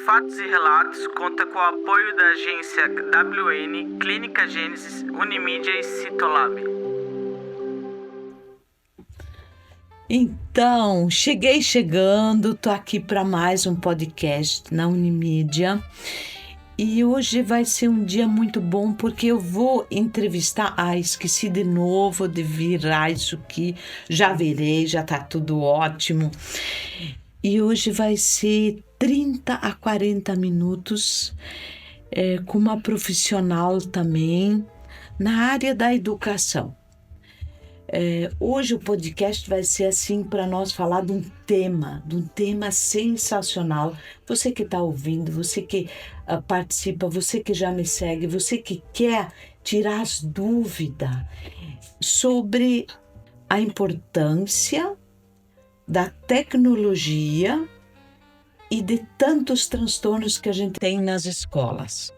Fatos e Relatos conta com o apoio da agência WN, Clínica Gênesis, Unimídia e Citolab. Então, chegando, tô aqui para mais um podcast na Unimídia. E hoje vai ser um dia muito bom porque eu vou entrevistar... esqueci de novo de virar isso aqui. Já virei, já tá tudo ótimo. E hoje vai ser 30 a 40 minutos com uma profissional também na área da educação. Hoje o podcast vai ser assim para nós falar de um tema sensacional. Você que está ouvindo, você que participa, você que já me segue, você que quer tirar as dúvidas sobre a importância da tecnologia e de tantos transtornos que a gente tem nas escolas.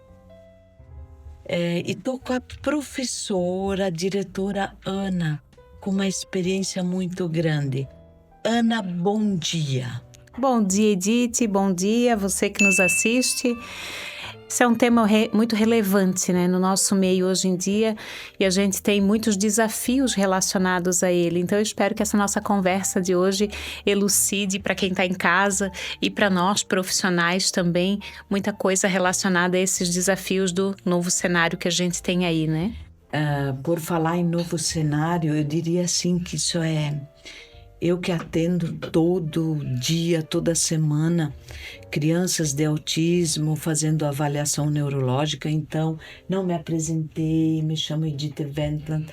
E estou com a professora, a diretora Ana, com uma experiência muito grande. Ana, bom dia. Bom dia, Edith. Bom dia, você que nos assiste. Esse é um tema muito relevante, né, no nosso meio hoje em dia, e a gente tem muitos desafios relacionados a ele. Então eu espero que essa nossa conversa de hoje elucide para quem está em casa e para nós profissionais também muita coisa relacionada a esses desafios do novo cenário que a gente tem aí, né? Por falar em novo cenário, eu diria assim que isso eu que atendo todo dia, toda semana, crianças de autismo fazendo avaliação neurológica. Então, não me apresentei, me chamo Edith Wendland,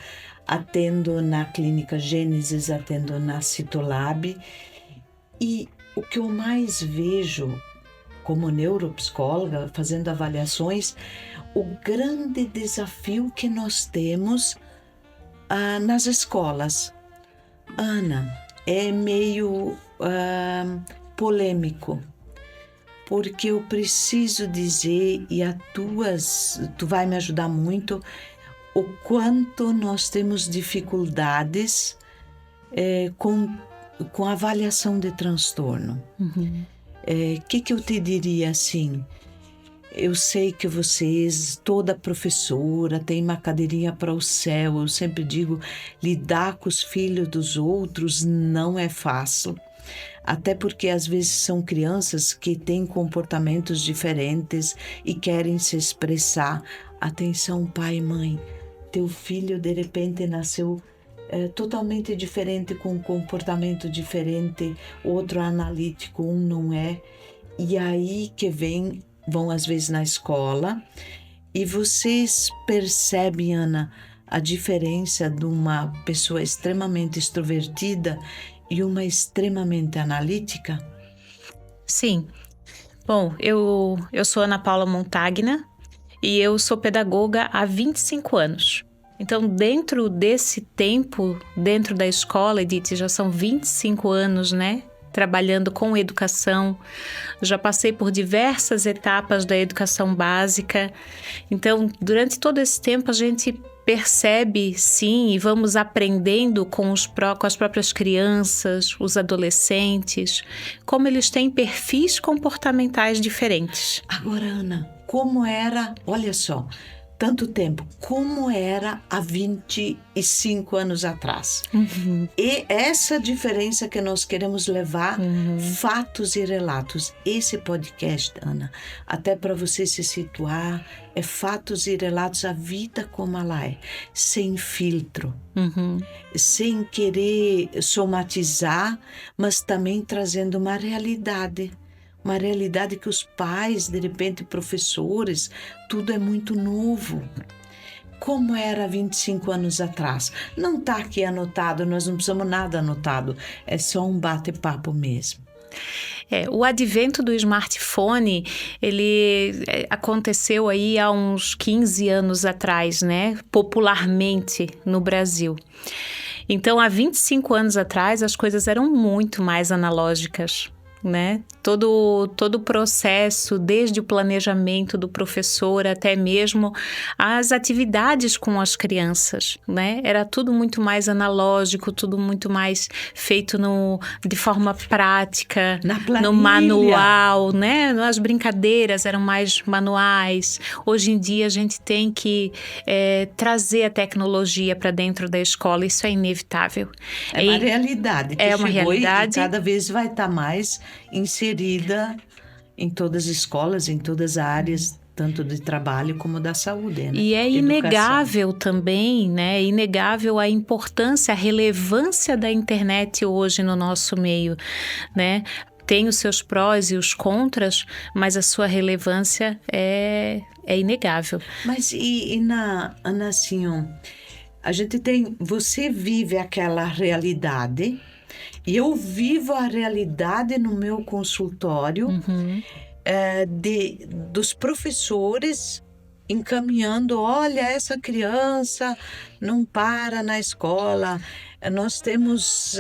atendo na Clínica Gênesis, atendo na Citolab. E o que eu mais vejo como neuropsicóloga, fazendo avaliações, o grande desafio que nós temos nas escolas. Ana, é meio polêmico, porque eu preciso dizer, e tu vai me ajudar muito, o quanto nós temos dificuldades com a avaliação de transtorno. Uhum. Que eu te diria assim? Eu sei que vocês, toda professora, tem uma cadeirinha para o céu. Eu sempre digo, lidar com os filhos dos outros não é fácil. Até porque às vezes são crianças que têm comportamentos diferentes e querem se expressar. Atenção, pai e mãe, teu filho de repente nasceu totalmente diferente, com um comportamento diferente, outro analítico, um não é. E aí que vão às vezes na escola e vocês percebem, Ana, a diferença de uma pessoa extremamente extrovertida e uma extremamente analítica? Sim. Bom, eu sou Ana Paula Montagna e eu sou pedagoga há 25 anos. Então, dentro desse tempo, dentro da escola, Edith, já são 25 anos, né? Trabalhando com educação, já passei por diversas etapas da educação básica. Então, durante todo esse tempo, a gente percebe, sim, e vamos aprendendo com as próprias crianças, os adolescentes, como eles têm perfis comportamentais diferentes. Agora, Ana, como era, olha só, tanto tempo, como era há 25 anos atrás. Uhum. E essa diferença que nós queremos levar, fatos e relatos. Esse podcast, Ana, até para você se situar, é fatos e relatos, a vida como ela é, sem filtro, sem querer somatizar, mas também trazendo uma realidade. Uma realidade que os pais, de repente, professores, tudo é muito novo. Como era 25 anos atrás? Não está aqui anotado, nós não precisamos nada anotado. É só um bate-papo mesmo. O advento do smartphone, ele aconteceu aí há uns 15 anos atrás, né? Popularmente no Brasil. Então, há 25 anos atrás, as coisas eram muito mais analógicas. né? Todo o processo, desde o planejamento do professor até mesmo as atividades com as crianças, né? Era tudo muito mais analógico, tudo muito mais feito de forma prática, Na planilha. no manual, né? As brincadeiras eram mais manuais. Hoje em dia a gente tem que trazer a tecnologia para dentro da escola, isso é inevitável. É uma realidade que é uma chegou realidade. E cada vez vai estar mais inserida em todas as escolas, em todas as áreas, tanto de trabalho como da saúde, né? E é inegável também, né? É inegável a importância, a relevância da internet hoje no nosso meio, né? Tem os seus prós e os contras, mas a sua relevância é inegável. Mas Ana, assim, ó, a gente tem... Você vive aquela realidade e eu vivo a realidade no meu consultório dos professores encaminhando, olha, essa criança não para na escola, nós temos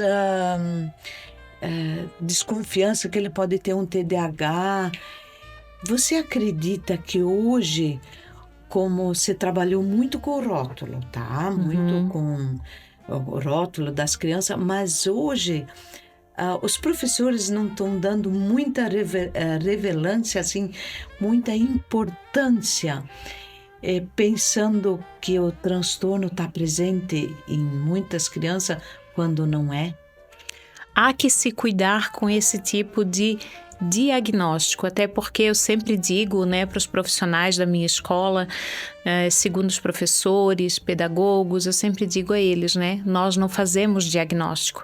desconfiança que ele pode ter um TDAH. Você acredita que hoje, como você trabalhou muito com o rótulo, tá? Muito com o rótulo das crianças, mas hoje os professores não estão dando muita relevância, assim, muita importância, pensando que o transtorno está presente em muitas crianças quando não é? Há que se cuidar com esse tipo de diagnóstico, até porque eu sempre digo, né, para os profissionais da minha escola, segundo os professores, pedagogos, eu sempre digo a eles, né, nós não fazemos diagnóstico.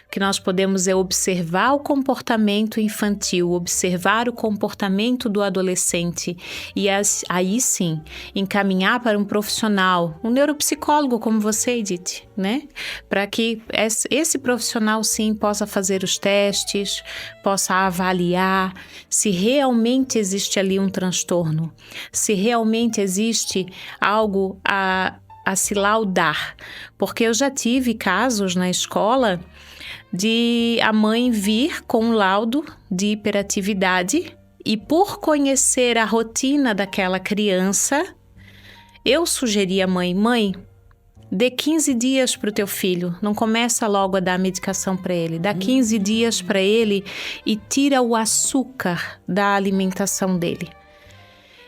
O que nós podemos é observar o comportamento infantil, observar o comportamento do adolescente e aí sim encaminhar para um profissional, um neuropsicólogo como você, Edith, né? Para que esse profissional sim possa fazer os testes, possa avaliar se realmente existe ali um transtorno, se realmente existe algo a se laudar. Porque eu já tive casos na escola de a mãe vir com um laudo de hiperatividade e por conhecer a rotina daquela criança, eu sugeri à mãe, dê 15 dias para o teu filho, não começa logo a dar medicação para ele, dá 15 dias para ele e tira o açúcar da alimentação dele.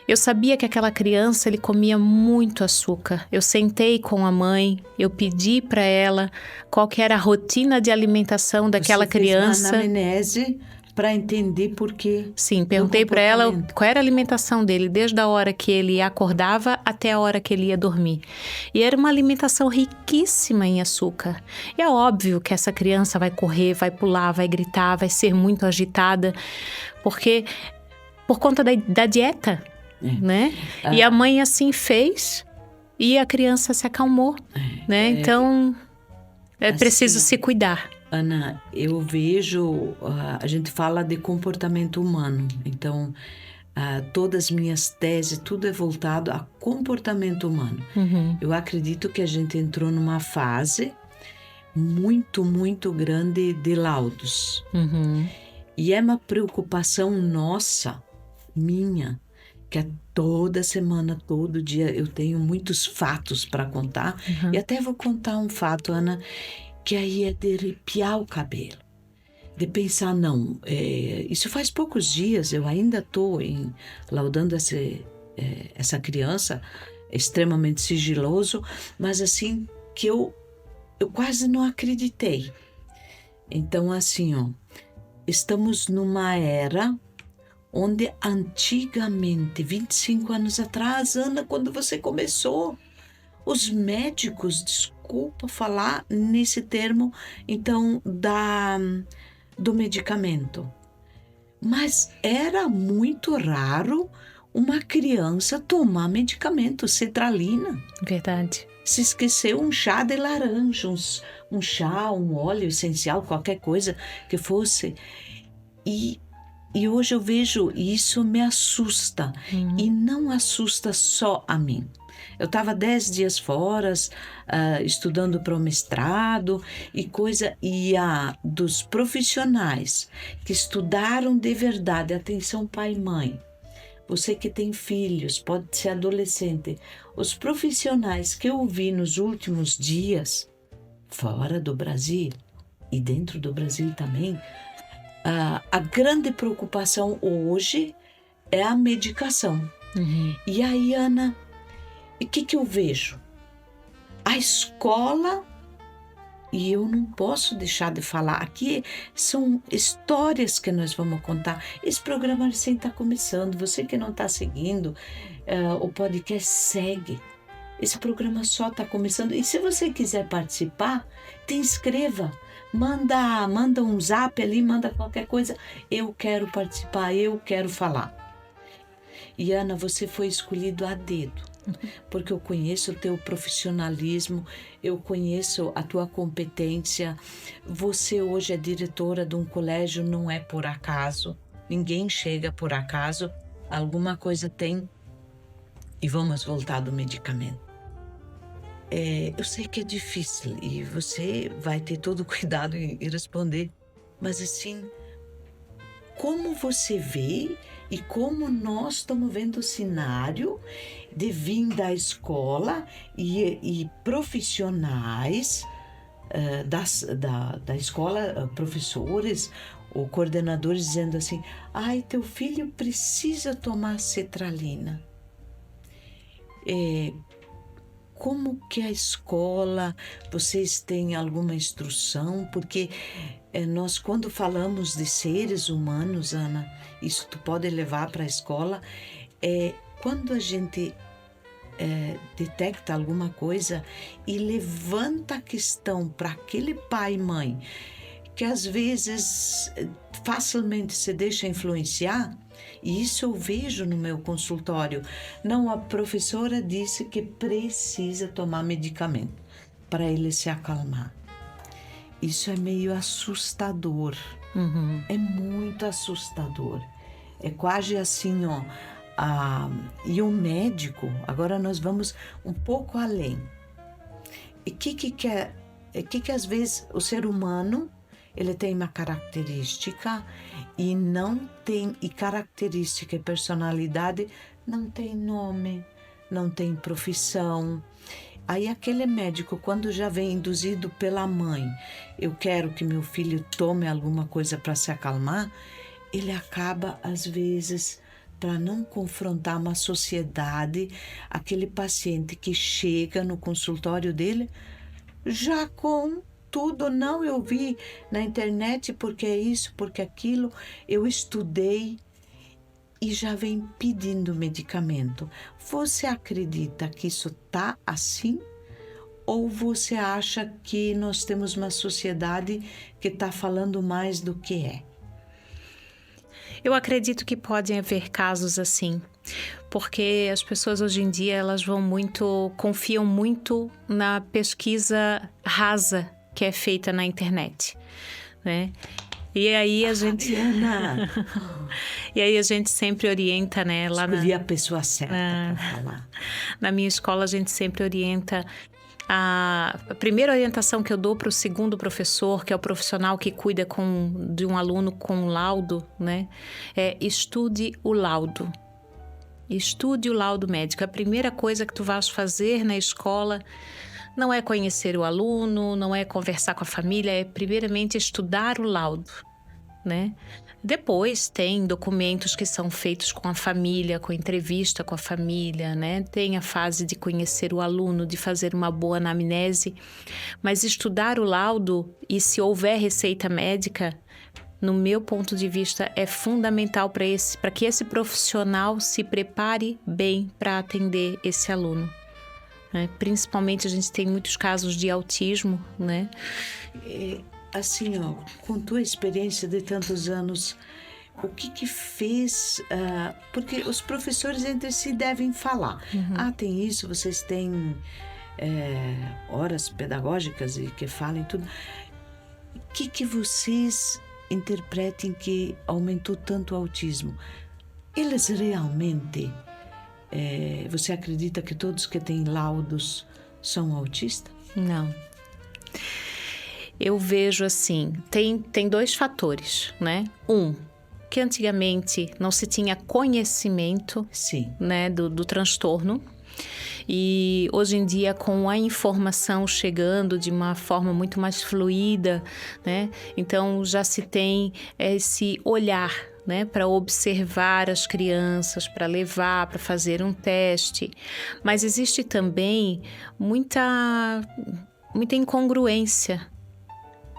Eu sabia que aquela criança, ele comia muito açúcar. Eu sentei com a mãe, eu pedi para ela qual que era a rotina de alimentação daquela criança. Você fez uma anamnese para entender por quê? Sim, perguntei para ela qual era a alimentação dele, desde a hora que ele acordava até a hora que ele ia dormir. E era uma alimentação riquíssima em açúcar. E é óbvio que essa criança vai correr, vai pular, vai gritar, vai ser muito agitada, porque por conta da dieta. Né? E a mãe assim fez e a criança se acalmou, né? Então é assim, preciso se cuidar. Ana, eu vejo, a gente fala de comportamento humano, então todas as minhas teses, tudo é voltado a comportamento humano. Eu acredito que a gente entrou numa fase muito, muito grande de laudos. E é uma preocupação nossa, minha, que toda semana, todo dia, eu tenho muitos fatos para contar. E até vou contar um fato, Ana, que aí é de arrepiar o cabelo. De pensar, não, isso faz poucos dias, eu ainda estou laudando essa criança, extremamente sigiloso, mas assim, que eu quase não acreditei. Então, assim, ó, estamos numa era onde antigamente, 25 anos atrás, Ana, quando você começou, os médicos, desculpa falar nesse termo, então, do medicamento. Mas era muito raro uma criança tomar medicamento, cetralina. Verdade. Se esqueceu um chá de laranja, um chá, um óleo essencial, qualquer coisa que fosse. E hoje eu vejo, e isso me assusta. E não assusta só a mim. Eu estava 10 dias fora, estudando para o mestrado e dos profissionais que estudaram de verdade, atenção pai e mãe, você que tem filhos, pode ser adolescente, os profissionais que eu vi nos últimos dias, fora do Brasil e dentro do Brasil também, a grande preocupação hoje é a medicação. E aí, Ana, o que eu vejo? A escola, e eu não posso deixar de falar, aqui são histórias que nós vamos contar. Esse programa recém está começando, você que não está seguindo o podcast, segue. Esse programa só está começando. E se você quiser participar, te inscreva. Manda um zap ali, manda qualquer coisa. Eu quero participar, eu quero falar. E Ana, você foi escolhido a dedo, porque eu conheço o teu profissionalismo, eu conheço a tua competência. Você hoje é diretora de um colégio, não é por acaso. Ninguém chega por acaso, alguma coisa tem. E vamos voltar do medicamento. Eu sei que é difícil e você vai ter todo o cuidado em responder, mas assim, como você vê e como nós estamos vendo o cenário de vir da escola e profissionais da escola, professores ou coordenadores dizendo assim, ai, teu filho precisa tomar cetralina. Como que a escola, vocês têm alguma instrução? Porque nós, quando falamos de seres humanos, Ana, isso tu pode levar para a escola, quando a gente detecta alguma coisa e levanta a questão para aquele pai e mãe, que às vezes facilmente se deixa influenciar, e isso eu vejo no meu consultório. Não, a professora disse que precisa tomar medicamento para ele se acalmar. Isso é meio assustador. É muito assustador. É quase assim, ó. E o médico, agora nós vamos um pouco além. E que às vezes o ser humano, ele tem uma característica e característica e personalidade não tem nome, não tem profissão. Aí aquele médico, quando já vem induzido pela mãe, eu quero que meu filho tome alguma coisa para se acalmar, ele acaba, às vezes, para não confrontar uma sociedade, aquele paciente que chega no consultório dele já com tudo, não, eu vi na internet porque é isso, porque aquilo, eu estudei e já vem pedindo medicamento. Você acredita que isso tá assim? Ou você acha que nós temos uma sociedade que está falando mais do que é? Eu acredito que podem haver casos assim, porque as pessoas hoje em dia confiam muito na pesquisa rasa que é feita na internet, né? E aí a gente e aí a gente sempre orienta, né? Escolhi a pessoa certa para falar. Na minha escola a gente sempre orienta. A primeira orientação que eu dou para o segundo professor, que é o profissional que cuida de um aluno com laudo, né? Estude o laudo. Estude o laudo médico. A primeira coisa que tu vais fazer na escola não é conhecer o aluno, não é conversar com a família, é primeiramente estudar o laudo, né? Depois tem documentos que são feitos com a família, com entrevista com a família, né? Tem a fase de conhecer o aluno, de fazer uma boa anamnese, mas estudar o laudo e se houver receita médica, no meu ponto de vista, é fundamental para que esse profissional se prepare bem para atender esse aluno. Principalmente a gente tem muitos casos de autismo, né? Assim, ó, com tua experiência de tantos anos, o que fez... porque os professores entre si devem falar. Tem isso, vocês têm horas pedagógicas e que falem tudo. O que vocês interpretem que aumentou tanto o autismo? Eles realmente Você acredita que todos que têm laudos são autistas? Não. Eu vejo assim, tem 2 fatores, né? Que antigamente não se tinha conhecimento, Sim. né, do transtorno. E hoje em dia, com a informação chegando de uma forma muito mais fluida, né? Então já se tem esse olhar, né, para observar as crianças, para levar, para fazer um teste. Mas existe também muita incongruência,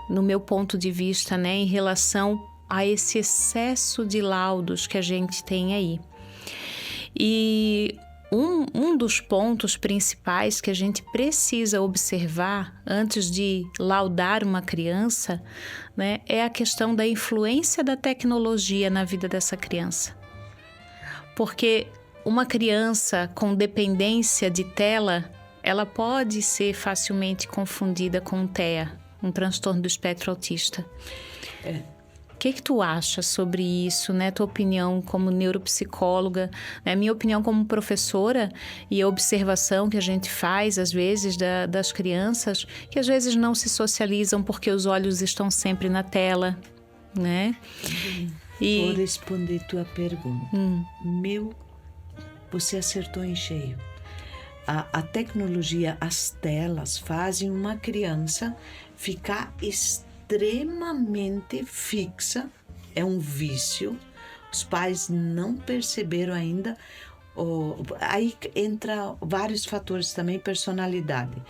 no meu ponto de vista, né, em relação a esse excesso de laudos que a gente tem aí. E um dos pontos principais que a gente precisa observar antes de laudar uma criança, né, é a questão da influência da tecnologia na vida dessa criança. Porque uma criança com dependência de tela, ela pode ser facilmente confundida com TEA, um transtorno do espectro autista. O que tu acha sobre isso, né? Tua opinião como neuropsicóloga, né? Minha opinião como professora e a observação que a gente faz, às vezes, das crianças, que às vezes não se socializam porque os olhos estão sempre na tela, né? Vou responder tua pergunta. Você acertou em cheio. A tecnologia, as telas, fazem uma criança ficar extremamente fixa, é um vício. Os pais não perceberam ainda. Aí entra vários fatores também, personalidade.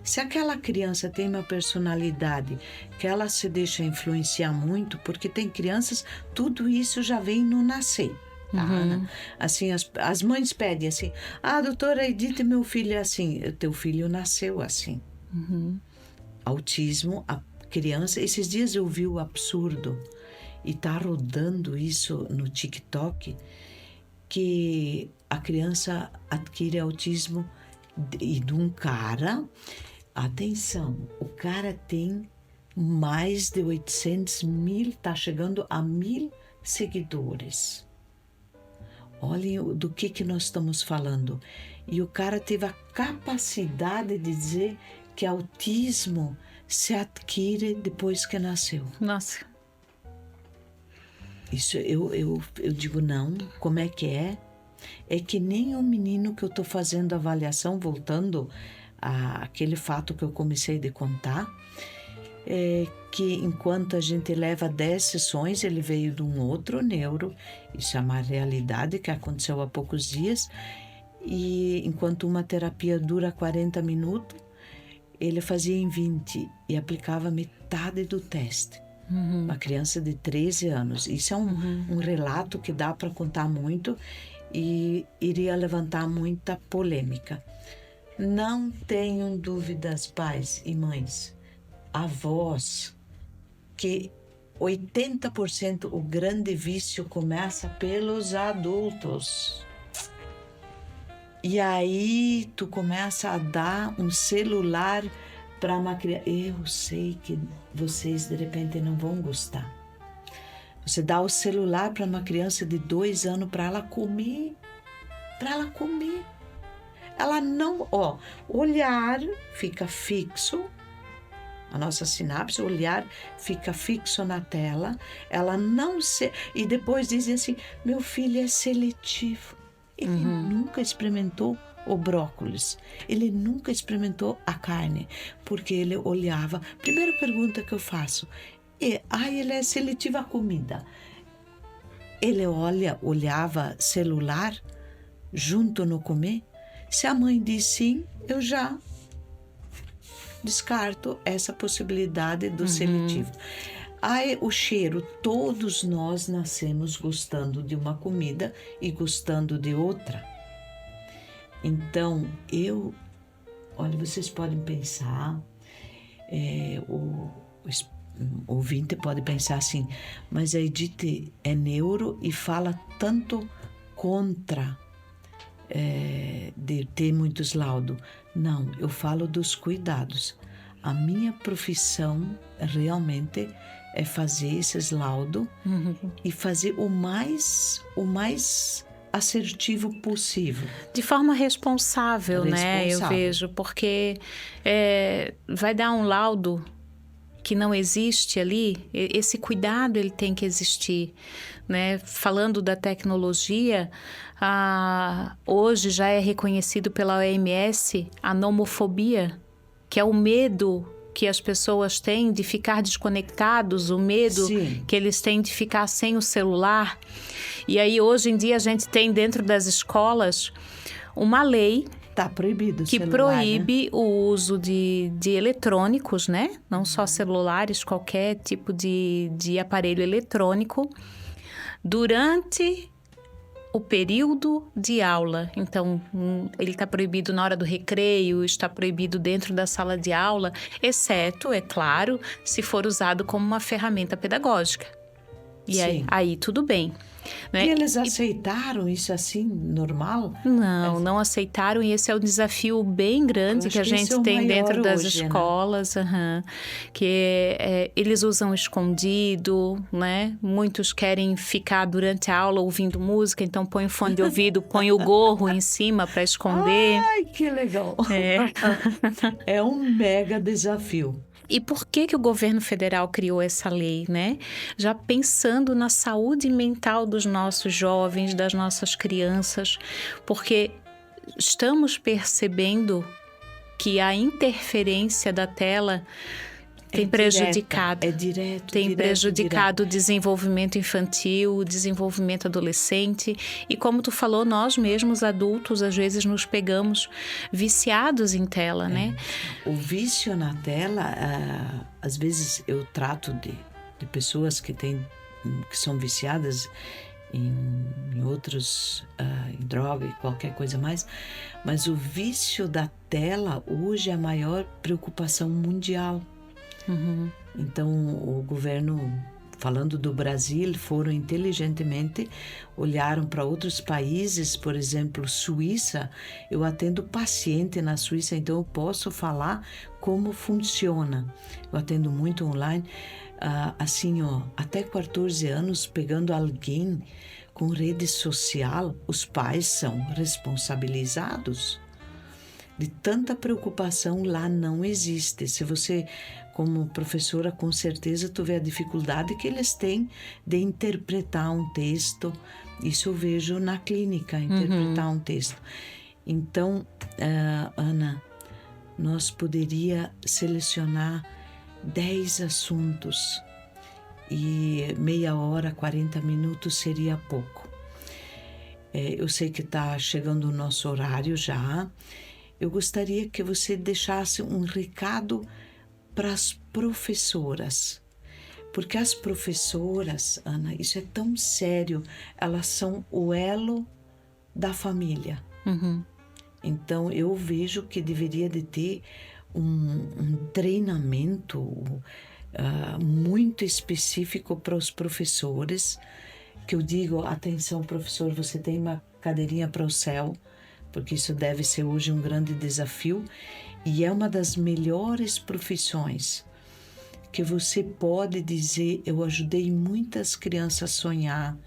Se aquela criança tem uma personalidade que ela se deixa influenciar muito, porque tem crianças, tudo isso já vem no nascer. Tá? Assim, as mães pedem assim: doutora Edith, meu filho é assim. Teu filho nasceu assim. Autismo, a criança. Esses dias eu vi o absurdo e tá rodando isso no TikTok, que a criança adquire autismo de um cara. Atenção, o cara tem mais de 800 mil, tá chegando a 1.000 seguidores. Olhem do que nós estamos falando. E o cara teve a capacidade de dizer que autismo se adquire depois que nasceu. Nossa. Isso eu digo não. Como é que é? É que nem o menino que eu estou fazendo avaliação, voltando àquele fato que eu comecei de contar, que enquanto a gente leva 10 sessões, ele veio de um outro neuro. Isso é uma realidade que aconteceu há poucos dias. E enquanto uma terapia dura 40 minutos, ele fazia em 20 e aplicava metade do teste. Uma criança de 13 anos. Isso é um relato que dá para contar muito e iria levantar muita polêmica. Não tenham dúvidas, pais e mães, avós, que 80% o grande vício começa pelos adultos. E aí tu começa a dar um celular para uma criança. Eu sei que vocês de repente não vão gostar. Você dá o celular para uma criança de 2 anos para ela comer. Ela não... olhar fica fixo. A nossa sinapse, o olhar fica fixo na tela. Ela não se... E depois dizem assim, meu filho é seletivo. Ele nunca experimentou o brócolis. Ele nunca experimentou a carne. Porque ele olhava... Primeira pergunta que eu faço. Ele é seletivo à comida. Ele olhava celular junto no comer? Se a mãe diz sim, eu já descarto essa possibilidade do seletivo. O cheiro, todos nós nascemos gostando de uma comida e gostando de outra. Então, olha, vocês podem pensar, o ouvinte pode pensar assim, mas a Edith é neuro e fala tanto contra de ter muitos laudos. Não, eu falo dos cuidados. A minha profissão realmente é fazer esses laudos e fazer o mais assertivo possível. De forma responsável, né? Eu Responsável. vejo, porque vai dar um laudo que não existe ali. Esse cuidado ele tem que existir, né? Falando da tecnologia, hoje já é reconhecido pela OMS a nomofobia, que é o medo que as pessoas têm de ficar desconectados, o medo Sim. que eles têm de ficar sem o celular. E aí, hoje em dia, a gente tem dentro das escolas uma lei Tá proibido o que celular, proíbe o uso de eletrônicos, né? Não só celulares, qualquer tipo de aparelho eletrônico, durante o período de aula. Então, ele está proibido na hora do recreio, está proibido dentro da sala de aula, exceto, é claro, se for usado como uma ferramenta pedagógica. E Sim. aí tudo bem. Né? E eles aceitaram isso assim, normal? Não aceitaram, e esse é um desafio bem grande que a gente tem dentro das escolas, que eles usam escondido, né? Muitos querem ficar durante a aula ouvindo música, então põe o fone de ouvido, põe o gorro em cima para esconder. Ai, que legal! É um mega desafio. E por que o governo federal criou essa lei, né? Já pensando na saúde mental dos nossos jovens, das nossas crianças, porque estamos percebendo que a interferência da tela tem prejudicado. Tem prejudicado o desenvolvimento infantil, o desenvolvimento adolescente. E como tu falou, nós mesmos, adultos, às vezes nos pegamos viciados em tela, né? O vício na tela, às vezes eu trato de pessoas que são viciadas em outros, em droga e qualquer coisa mais, mas o vício da tela hoje é a maior preocupação mundial. Então, o governo, falando do Brasil, foram inteligentemente, olharam para outros países, por exemplo, Suíça. Eu atendo paciente na Suíça, então eu posso falar como funciona. Eu atendo muito online, assim, até 14 anos, pegando alguém com rede social, os pais são responsabilizados. De tanta preocupação lá não existe. Se você, como professora, com certeza tu vê a dificuldade que eles têm de interpretar um texto. Isso eu vejo na clínica, interpretar um texto. Então, Ana, nós poderia selecionar 10 assuntos e meia hora, 40 minutos seria pouco. Eu sei que está chegando o nosso horário já. Eu gostaria que você deixasse um recado para as professoras, porque as professoras, Ana, isso é tão sério, elas são o elo da família. Então, eu vejo que deveria de ter um treinamento muito específico para os professores, que eu digo, atenção professor, você tem uma cadeirinha para o céu, porque isso deve ser hoje um grande desafio e é uma das melhores profissões que você pode dizer, eu ajudei muitas crianças a sonhar,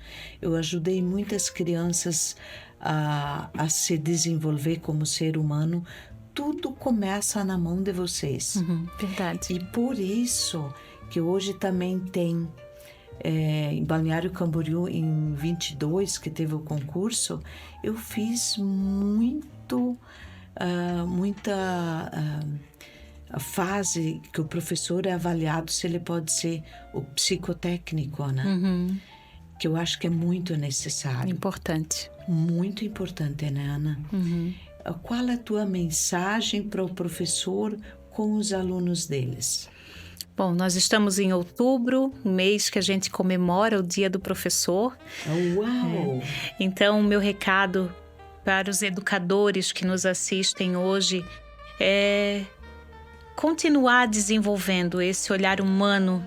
eu ajudei muitas crianças a se desenvolver como ser humano. Tudo começa na mão de vocês. Verdade. E por isso que hoje também tem em Balneário Camboriú, em 22, que teve o concurso, eu fiz muita fase que o professor é avaliado se ele pode ser o psicotécnico, né? Que eu acho que é muito necessário. Importante. Muito importante, né, Ana? Qual é a tua mensagem para o professor com os alunos deles? Bom, nós estamos em outubro, mês que a gente comemora o Dia do Professor. Uau! Então, o meu recado para os educadores que nos assistem hoje é continuar desenvolvendo esse olhar humano,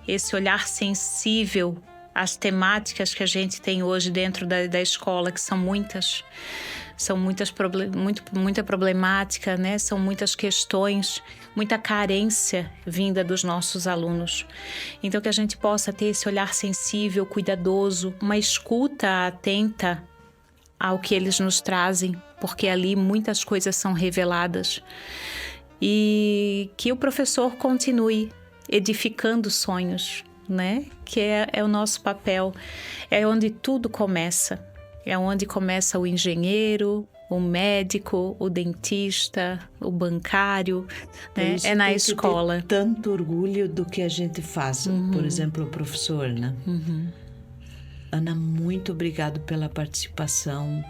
esse olhar sensível às temáticas que a gente tem hoje dentro da escola, que são muitas. São muita problemática, né? São muitas questões, muita carência vinda dos nossos alunos. Então, que a gente possa ter esse olhar sensível, cuidadoso, uma escuta atenta ao que eles nos trazem, porque ali muitas coisas são reveladas. E que o professor continue edificando sonhos, né? Que é o nosso papel, é onde tudo começa. É onde começa o engenheiro, o médico, o dentista, o bancário, né? É na escola. Ter tanto orgulho do que a gente faz. Por exemplo, o professor, né? Ana, muito obrigado pela participação.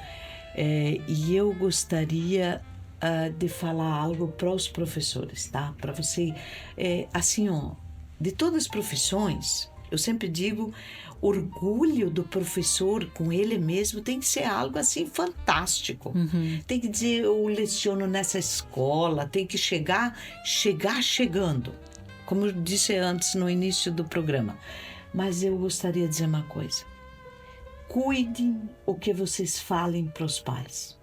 E eu gostaria de falar algo para os professores, tá? Para você, assim, ó, de todas as profissões, eu sempre digo, orgulho do professor com ele mesmo tem que ser algo assim fantástico. Tem que dizer, eu leciono nessa escola, tem que chegar chegando, como eu disse antes no início do programa. Mas eu gostaria de dizer uma coisa: cuidem o que vocês falem para os pais.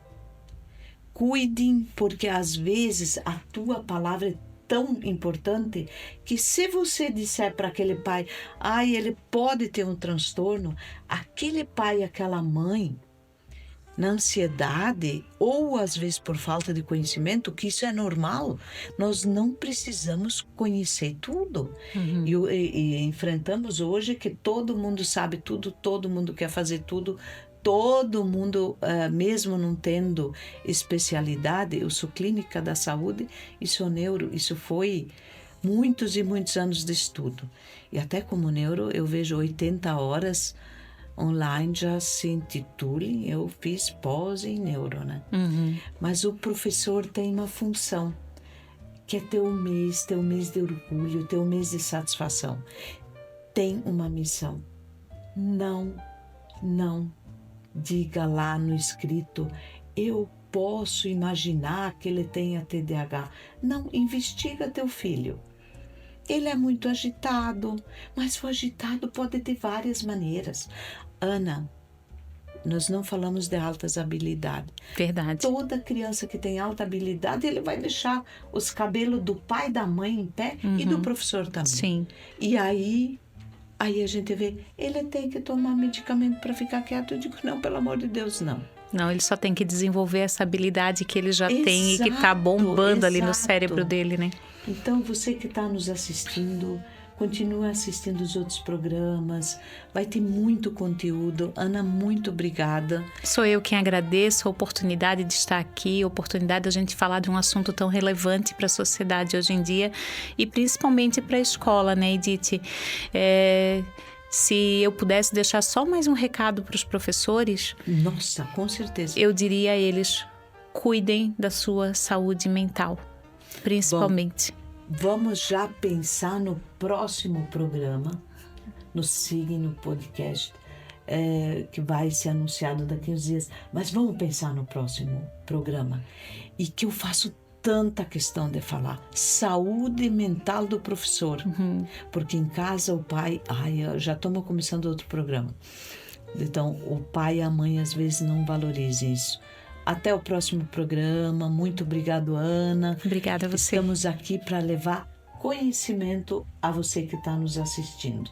Cuidem, porque às vezes a tua palavra é tão importante que se você disser para aquele pai, ele pode ter um transtorno, aquele pai, aquela mãe, na ansiedade ou às vezes por falta de conhecimento, que isso é normal, nós não precisamos conhecer tudo. E enfrentamos hoje que todo mundo sabe tudo, todo mundo quer fazer tudo, todo mundo, mesmo não tendo especialidade. Eu sou clínica da saúde e sou neuro. Isso foi muitos e muitos anos de estudo. E até como neuro, eu vejo 80 horas online, já se intitule, eu fiz pós em neuro, né? Mas o professor tem uma função, que é teu mês de orgulho, teu mês de satisfação. Tem uma missão. Não diga lá no escrito, eu posso imaginar que ele tenha TDAH. Não, investiga teu filho. Ele é muito agitado, mas o agitado pode ter várias maneiras. Ana, nós não falamos de altas habilidades. Verdade. Toda criança que tem alta habilidade, ele vai deixar os cabelos do pai e da mãe em pé e do professor também. Sim. E aí a gente vê, ele tem que tomar medicamento para ficar quieto. Eu digo, não, pelo amor de Deus, não. Não, ele só tem que desenvolver essa habilidade que ele já tem e que está bombando ali no cérebro dele, né? Então, você que está nos assistindo, continua assistindo os outros programas, vai ter muito conteúdo. Ana, muito obrigada. Sou eu quem agradeço a oportunidade de estar aqui, a oportunidade de a gente falar de um assunto tão relevante para a sociedade hoje em dia e principalmente para a escola, né, Edith? Se eu pudesse deixar só mais um recado para os professores... Nossa, com certeza. Eu diria a eles, cuidem da sua saúde mental, principalmente. Bom, vamos já pensar no próximo programa, nos siga no podcast, que vai ser anunciado daqui a uns dias. Mas vamos pensar no próximo programa. E que eu faço tanta questão de falar, saúde mental do professor. Porque em casa o pai... já estamos começando outro programa. Então, o pai e a mãe às vezes não valorizam isso. Até o próximo programa. Muito obrigado, Ana. Obrigada a você. Estamos aqui para levar conhecimento a você que está nos assistindo.